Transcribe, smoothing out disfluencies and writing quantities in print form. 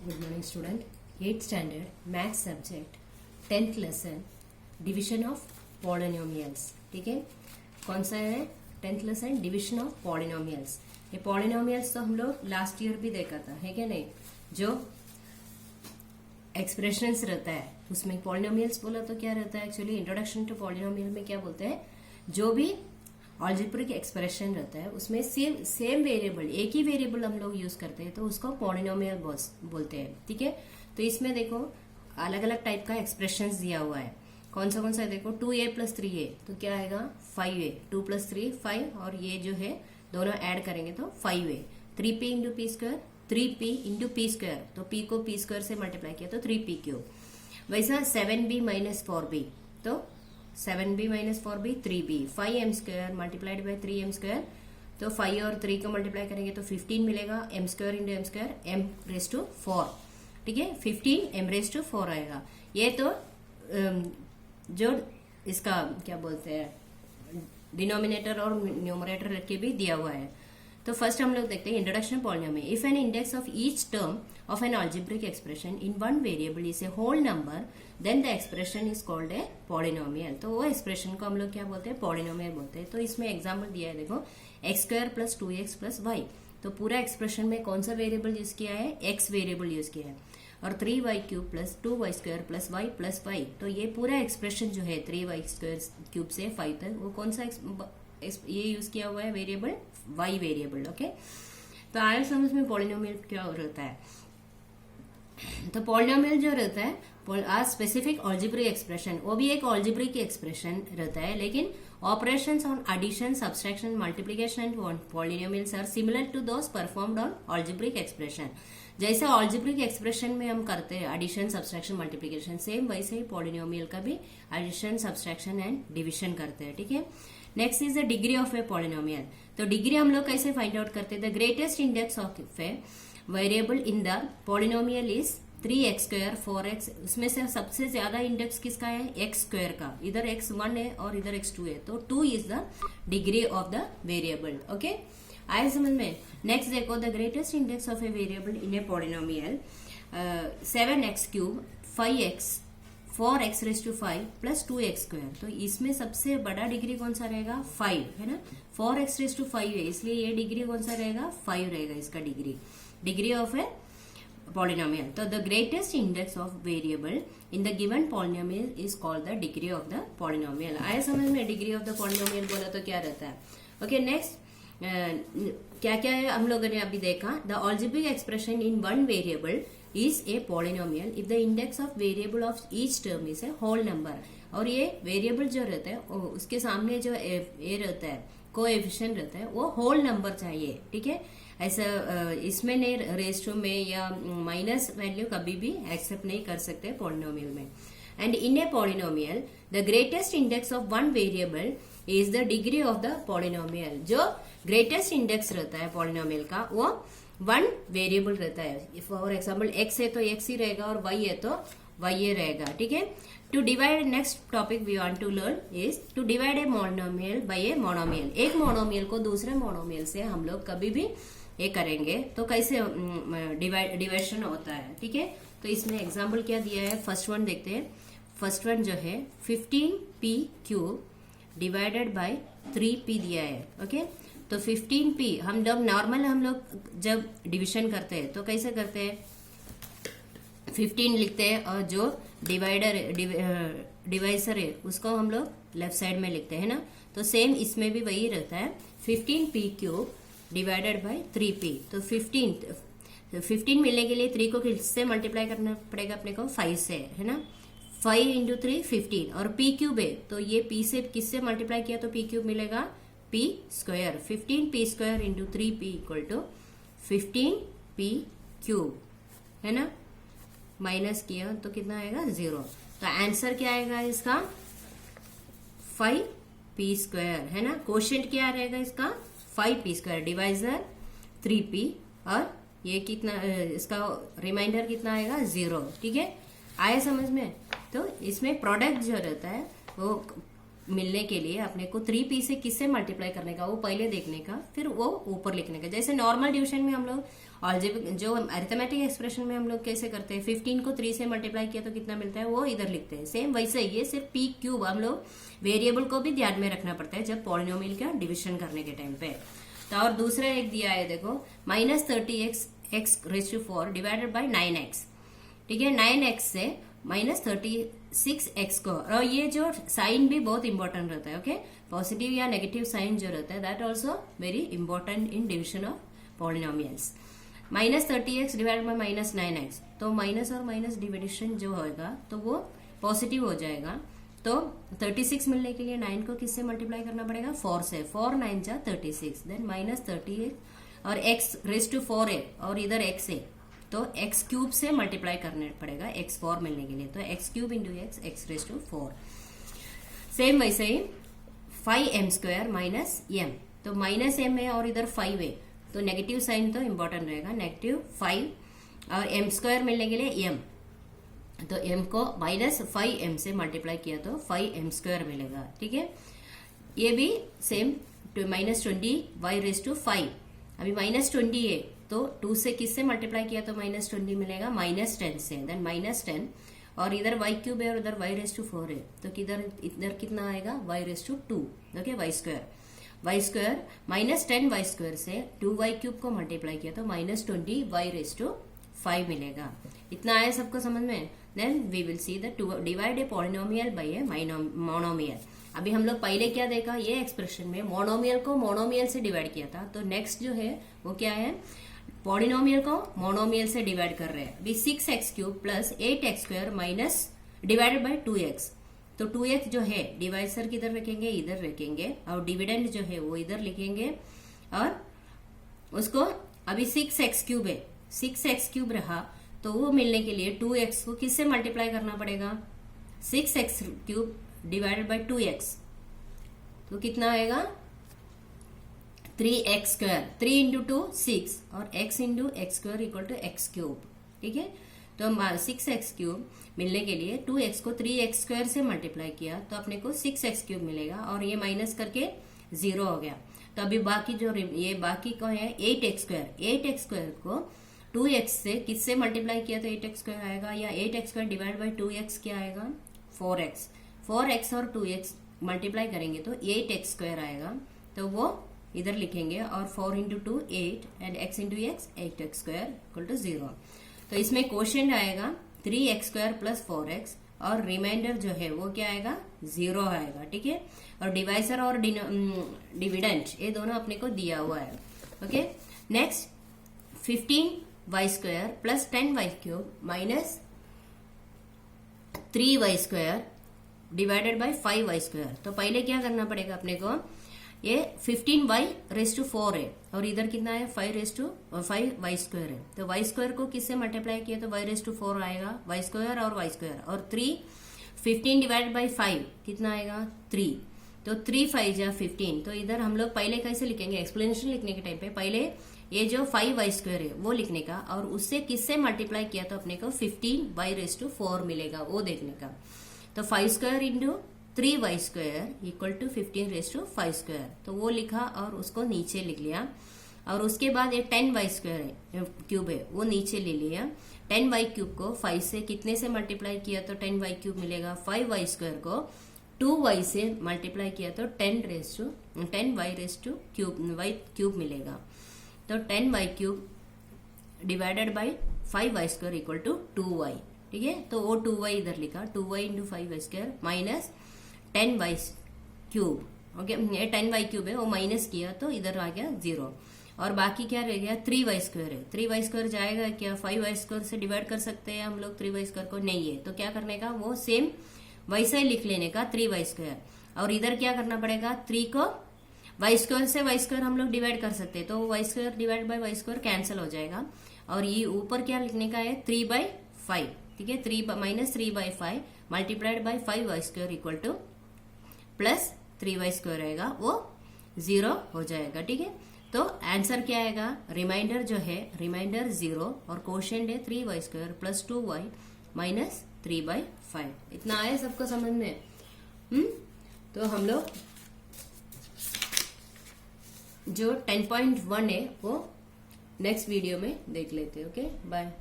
Good morning student. 8th standard maths subject 10th lesson division of polynomials. ठीक है, कौन सा है? 10th lesson division of polynomials. ये पॉलिनोमियल्स तो हम लोग लास्ट ईयर भी देखा था, है क्या नहीं? जो एक्सप्रेशंस रहता है उसमें पॉलिनोमियल्स बोला तो क्या रहता है? एक्चुअली इंट्रोडक्शन टू पॉलिनोमियल में क्या बोलते हैं, जो भी अलजेब्रिक एक्सप्रेशन रहता है उसमें सेम वेरिएबल, एक ही वेरिएबल हम लोग यूज करते हैं तो उसको पॉलिनोमियल बोलते हैं। ठीक है, तो इसमें देखो अलग अलग टाइप का एक्सप्रेशन दिया हुआ है। कौन सा है? देखो 2a + 3a तो क्या आएगा? 5a। 2 + 3 5 और ये जो है दोनों ऐड करेंगे तो 5a। 3p × p², 3p × p², तो p को p² से मल्टीप्लाई किया तो 3p³। वैसा 7b - 4b तो 7b - 4b 3b। 5m² multiplied by 3m², तो 5 और 3 को मल्टीप्लाई करेंगे तो 15 मिलेगा। m² × m², m⁴। ठीक है, 15 m⁴ आएगा। ये तो जो इसका क्या बोलते हैं, डिनोमिनेटर और न्यूमरेटर रख के भी दिया हुआ है। तो फर्स्ट हम लोग देखते हैं introduction polynomial. If an index of each term of an algebraic expression in one variable is a whole number then the expression is called a polynomial. तो वो एक्सप्रेशन को हम लोग क्या बोलते हैं? पॉलिनोमियल बोलते हैं। तो इसमें एग्जांपल दिया है, देखो x² + 2x + y। तो पूरा एक्सप्रेशन में कौन सा वेरिएबल यूज किया है? x वेरिएबल यूज किया है। और 3y³ + 2y² + y + 5। तो ये पूरा एक्सप्रेशन जो है 3y² से 5 तक, वो कौन सा ये यूज किया हुआ है वेरिएबल? y variable. ओके, तो आया समझ में पॉलिनोमियल क्या रहता है? तो पॉलिनोमियल जो रहता है स्पेसिफिक अलजेब्रिक एक्सप्रेशन, वो भी एक अलजेब्रिक एक्सप्रेशन रहता है, लेकिन operations on addition, subtraction, multiplication and polynomials are similar to those performed on algebraic expression. जैसे अलजेब्रिक एक्सप्रेशन में हम करते हैं एडिशन, सब्सट्रैक्शन, मल्टीप्लिकेशन, सेम वैसे ही पॉलिनोमियल का भी एडिशन, सब्सट्रैक्शन एंड डिविजन करते हैं। ठीक है, next is the degree of A polynomial. तो डिग्री हम लोग कैसे फाइंड आउट करते हैं? The greatest index of a variable in the polynomial is 3x², 4x। उसमें से सबसे ज्यादा इंडेक्स किसका है? x² का। इधर x1 है और इधर x2 है, तो 2 is the degree of the variable. Okay, आए समझ में? नेक्स्ट देखो, the greatest index of a variable in a polynomial 7x³ 5x 4x⁵5 + 2x²। तो इसमें सबसे बड़ा डिग्री कौन सा रहेगा? 5 है ना। 4x⁵5 है, इसलिए ये डिग्री कौन सा रहेगा? 5 रहेगा इसका degree of A polynomial. So the greatest index of variable in the given polynomial is called the degree of the polynomial. आया समझ में? degree of the polynomial बोला तो क्या रहता है? Okay, next क्या क्या है हम लोगों ने अभी देखा? The algebraic expression in one variable is a polynomial if the index of variable of each term is a whole number. और ये वेरिएबल जो रहता है उसके सामने जो ए रहता है, कोएफिशिएंट रहता है, वो होल नंबर चाहिए। ठीक है, ऐसा इसमें नहीं, रेशियो में या माइनस वैल्यू कभी भी एक्सेप्ट नहीं कर सकते पॉलिनोमियल में। And in a polynomial the greatest index of one variable is the degree of the polynomial. जो ग्रेटेस्ट इंडेक्स रहता है पॉलिनोमियल का वो वन वेरिएबल रहता है। फॉर एग्जाम्पल x है तो x ही रहेगा और y है तो y ही रहेगा। ठीक है, to divide, next topic we want to learn is to divide a monomial by a monomial. एक मोनोमियल को दूसरे मोनोमियल से हम लोग कभी भी ये करेंगे तो कैसे डिवाइडेशन होता है। ठीक है, तो इसमें एग्जाम्पल क्या दिया है? फर्स्ट वन देखते हैं। फर्स्ट वन जो है 15p³ डिवाइडेड बाय 3p दिया है। ओके, तो 15p हम लोग जब डिविजन करते हैं तो कैसे करते हैं? 15 लिखते हैं और जो डिवाइसर है उसको हम लोग लेफ्ट साइड में लिखते हैं ना। तो सेम इसमें भी वही रहता है, 15p³ डिवाइडेड बाय 3p। तो 15 मिलने के लिए 3 को किससे मल्टीप्लाई करना पड़ेगा अपने को? 5 से, है ना। 5 × 3 15 और p³ है तो ये p से किससे मल्टीप्लाई किया तो p³ मिलेगा p²। 15p² × 3p = 15p³ है ना। माइनस किया तो कितना आएगा? 0। तो आंसर क्या आएगा इसका? 5p² है ना। क्वोशिएंट क्या रहेगा इसका? 5p²। डिवाइजर 3p और ये कितना, इसका रिमाइंडर कितना आएगा? 0। ठीक है, आए समझ में? तो इसमें प्रोडक्ट जो रहता है वो मिलने के लिए अपने को 3p से किससे मल्टीप्लाई करने का वो पहले देखने का, फिर वो ऊपर लिखने का। जैसे नॉर्मल डिवीजन में हम लोग जो अरिथमेटिक एक्सप्रेशन में हम लोग कैसे करते हैं, 15 को 3 से मल्टीप्लाई किया तो कितना मिलता है वो इधर लिखते हैं। सेम वैसे ही ये सिर्फ पी क्यूब हम लोग वेरिएबल को भी ध्यान में रखना पड़ता है जब पॉलिनोमियल का डिविजन करने के टाइम पे। तो और दूसरा एक दिया है देखो, -30x x raise to 4 divided by 9x, ठीक है। 9x से -36x को, और ये जो साइन भी बहुत इंपॉर्टेंट रहता है, ओके। पॉजिटिव या नेगेटिव साइन जो रहता है that also very important in division of polynomials. -30x divided by -9x, तो माइनस और माइनस डिविडेशन जो होगा तो वो पॉजिटिव हो जाएगा। तो 36 मिलने के लिए 9 को किससे मल्टीप्लाई करना पड़ेगा, 4 से। 4 9 जा 36, देन -38 और x रेज टू 4 है और इधर x है, तो x क्यूब से मल्टीप्लाई करना पड़ेगा x4 मिलने के लिए। तो x cube into x raise to 4। Same वैसे ही 5m² माइनस m, तो माइनस m है और इधर 5 है, तो नेगेटिव साइन तो इंपॉर्टेंट रहेगा, -5 और m² मिलने के लिए m, तो m को -5m से मल्टीप्लाई किया तो 5m² मिलेगा, ठीक है। ये भी सेम -20 y रेज टू 5, अभी -20 है तो 2 से किससे मल्टीप्लाई किया तो -20 मिलेगा, -10 से, देन -10 और इधर y क्यूब है और उधर y रेज टू 4 है, तो इधर कितना आएगा y raise to 2, okay, y² -10 y² से 2y क्यूब को मल्टीप्लाई किया तो -20 y रेज टू 5 मिलेगा। इतना आया सबको समझ में। Then we will see the divide a polynomial by a monomial. अभी हम लोग पहले क्या देखा, ये एक्सप्रेशन में मोनोमियल को मोनोमियल से डिवाइड किया था, तो नेक्स्ट जो है वो क्या है, पॉलिनोमियल को मोनोमियल से डिवाइड कर रहे हैं। अभी 6x³ plus 8x² minus divided by 2x, तो 2x जो है डिवाइसर किधर रखेंगे, इधर रखेंगे, और डिविडेंड जो है वो इधर लिखेंगे, और उसको अभी 6x³ है, 6x³ रहा तो वो मिलने के लिए 2x को किससे मल्टीप्लाई करना पड़ेगा, 6x³ डिवाइडेड बाय 2x, तो कितना आएगा 3x², 3 इंटू 2 6 और x into x² equal to x³, ठीक है। तो 6x³ मिलने के लिए 2x को 3x² से मल्टीप्लाई किया तो अपने को 6x³ मिलेगा, और ये माइनस करके 0 हो गया। तो अभी बाकी जो ये बाकी को है 8x² को 2x से किससे मल्टीप्लाई किया तो 8x² आएगा, या 8x² डिवाइड बाई 2x क्या आएगा 4x और 2x मल्टीप्लाई करेंगे तो 8x² आएगा, तो वो इधर लिखेंगे, और 4 into 2 8 and x into x 8x² equal to 0। तो इसमें क्वोशिएंट आएगा 3x² प्लस 4x, और रिमाइंडर जो है वो क्या आएगा 0 आएगा, ठीक है। और डिवाइसर और डिविडेंड ये दोनों अपने को दिया हुआ है, okay. Next 15y² plus 10y³ minus 3y² divided by 5y²। तो पहले क्या करना पड़ेगा अपने को, ये 15y रेज टू 4 है और इधर कितना है 5y² है, तो y² को किससे मल्टीप्लाई किया तो y रेज टू 4 आएगा, y² और y², और 15 डिवाइडेड बाय 5 कितना आएगा 3, तो 3 5 जा 15। तो इधर हम लोग पहले कैसे लिखेंगे, एक्सप्लेनेशन लिखने के टाइम पे पहले ये जो 5y² है वो लिखने का, और उससे किससे मल्टीप्लाई किया तो अपने को 15y रेज टू 4 मिलेगा वो देखने का। तो 5² into 3y² equal to 15 raise to 5², तो वो लिखा और उसको नीचे लिख लिया। और उसके बाद ये 10y³ है वो नीचे ले लिया। 10y³ को 5 से कितने से मल्टीप्लाई किया तो 10y³ मिलेगा, 5y² को 2y से मल्टीप्लाई किया तो 10y रेज टू y³ मिलेगा। तो 10y³ divided by 5y² equal to 2y, ठीक है। तो वो 2y इधर लिखा, 2y into 5y² minus 10y³, okay. ये 10y³ है वो माइनस किया तो इधर आ गया 0, और बाकी क्या रह गया 3y² है। 3y² जाएगा क्या, 5y² से डिवाइड कर सकते हैं हम लोग 3y² को, नहीं है तो क्या करने का, वो सेम वैसा ही लिख लेने का 3y², और इधर क्या करना पड़ेगा 3 को y² से y² हम लोग डिवाइड कर सकते हैं, तो y² divide by y² cancel हो जाएगा, और ये ऊपर क्या लिखने का है 3/5, ठीक है। 3/5 multiplied by 5y² equal two plus 3y² रहेगा, वो 0 हो जाएगा, ठीक है। तो आंसर क्या आएगा, रिमाइंडर जो है रिमाइंडर 0 और क्वोशिएंट है 3y² प्लस 2y माइनस 3/5। इतना आया सबको समझ में। तो हम लोग जो 10.1 है वो नेक्स्ट वीडियो में देख लेते हैं। Okay, bye.